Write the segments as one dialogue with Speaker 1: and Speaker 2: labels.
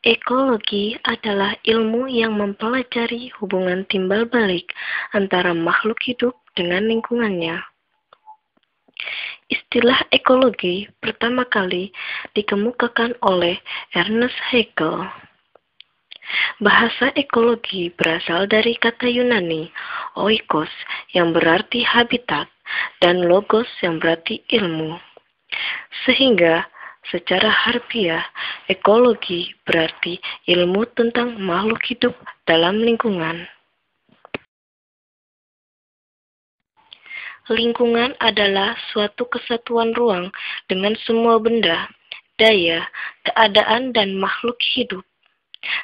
Speaker 1: Ekologi adalah ilmu yang mempelajari hubungan timbal balik antara makhluk hidup dengan lingkungannya. Istilah ekologi pertama kali dikemukakan oleh Ernest Haeckel. Bahasa ekologi berasal dari kata Yunani oikos yang berarti habitat dan logos yang berarti ilmu. Sehingga secara harfiah, ekologi berarti ilmu tentang makhluk hidup dalam lingkungan. Lingkungan adalah suatu kesatuan ruang dengan semua benda, daya, keadaan, dan makhluk hidup,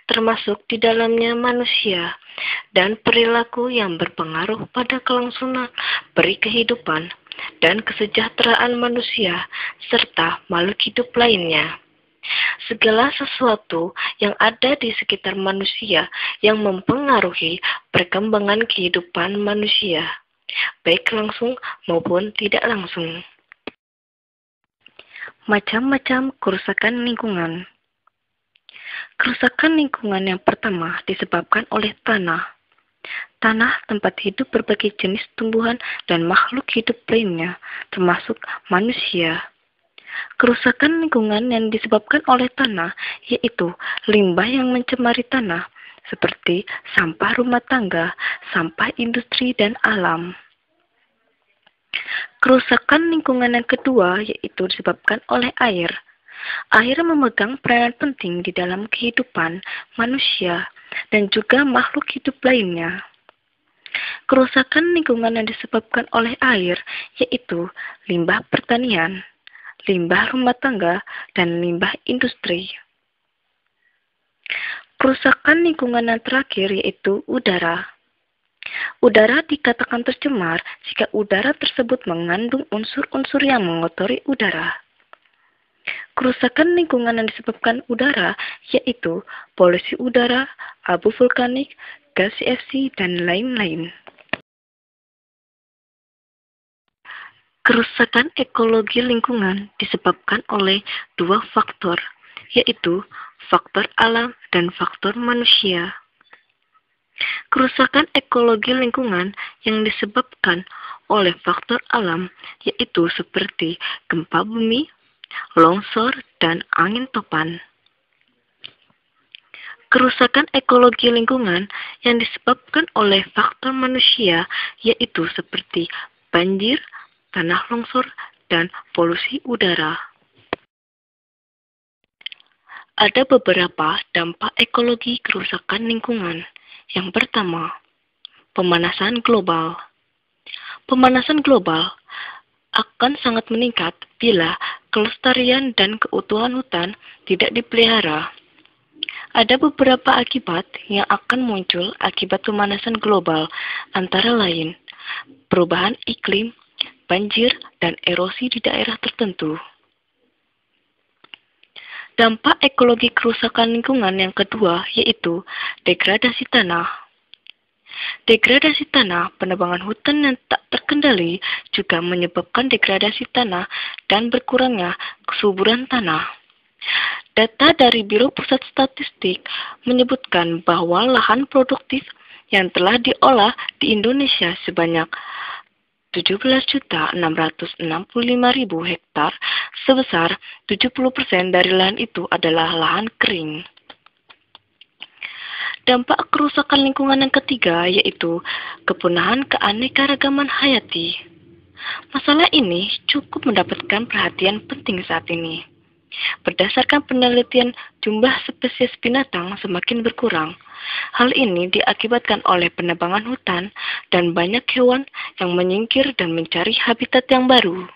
Speaker 1: termasuk di dalamnya manusia, dan perilaku yang berpengaruh pada kelangsungan peri kehidupan dan kesejahteraan manusia, serta makhluk hidup lainnya. Segala sesuatu yang ada di sekitar manusia yang mempengaruhi perkembangan kehidupan manusia, baik langsung maupun tidak langsung. Macam-macam kerusakan lingkungan. Kerusakan lingkungan yang pertama disebabkan oleh tanah. Tanah tempat hidup berbagai jenis tumbuhan dan makhluk hidup lainnya, termasuk manusia. Kerusakan lingkungan yang disebabkan oleh tanah yaitu limbah yang mencemari tanah, seperti sampah rumah tangga, sampah industri, dan alam. Kerusakan lingkungan yang kedua yaitu disebabkan oleh air. Air memegang peranan penting di dalam kehidupan manusia dan juga makhluk hidup lainnya. Kerusakan lingkungan yang disebabkan oleh air yaitu limbah pertanian, limbah rumah tangga, dan limbah industri. Kerusakan lingkungan yang terakhir yaitu udara. Udara dikatakan tercemar jika udara tersebut mengandung unsur-unsur yang mengotori udara. Kerusakan lingkungan yang disebabkan udara yaitu polusi udara, abu vulkanik, gas CFC, dan lain-lain. Kerusakan ekologi lingkungan disebabkan oleh dua faktor, yaitu faktor alam dan faktor manusia. Kerusakan ekologi lingkungan yang disebabkan oleh faktor alam yaitu seperti gempa bumi, longsor, dan angin topan. Kerusakan ekologi lingkungan yang disebabkan oleh faktor manusia yaitu seperti banjir, tanah longsor, dan polusi udara. Ada beberapa dampak ekologi kerusakan lingkungan. Yang pertama, pemanasan global. Pemanasan global akan sangat meningkat bila kelestarian dan keutuhan hutan tidak dipelihara. Ada beberapa akibat yang akan muncul akibat pemanasan global, antara lain perubahan iklim, banjir, dan erosi di daerah tertentu. Dampak ekologi kerusakan lingkungan yang kedua yaitu degradasi tanah. Degradasi tanah, penebangan hutan yang tak terkendali juga menyebabkan degradasi tanah dan berkurangnya kesuburan tanah. Data dari Biro Pusat Statistik menyebutkan bahwa lahan produktif yang telah diolah di Indonesia sebanyak 17.665.000 hektar, sebesar 70% dari lahan itu adalah lahan kering. Dampak kerusakan lingkungan yang ketiga yaitu kepunahan keanekaragaman hayati. Masalah ini cukup mendapatkan perhatian penting saat ini. Berdasarkan penelitian, jumlah spesies binatang semakin berkurang. Hal ini diakibatkan oleh penebangan hutan dan banyak hewan yang menyingkir dan mencari habitat yang baru.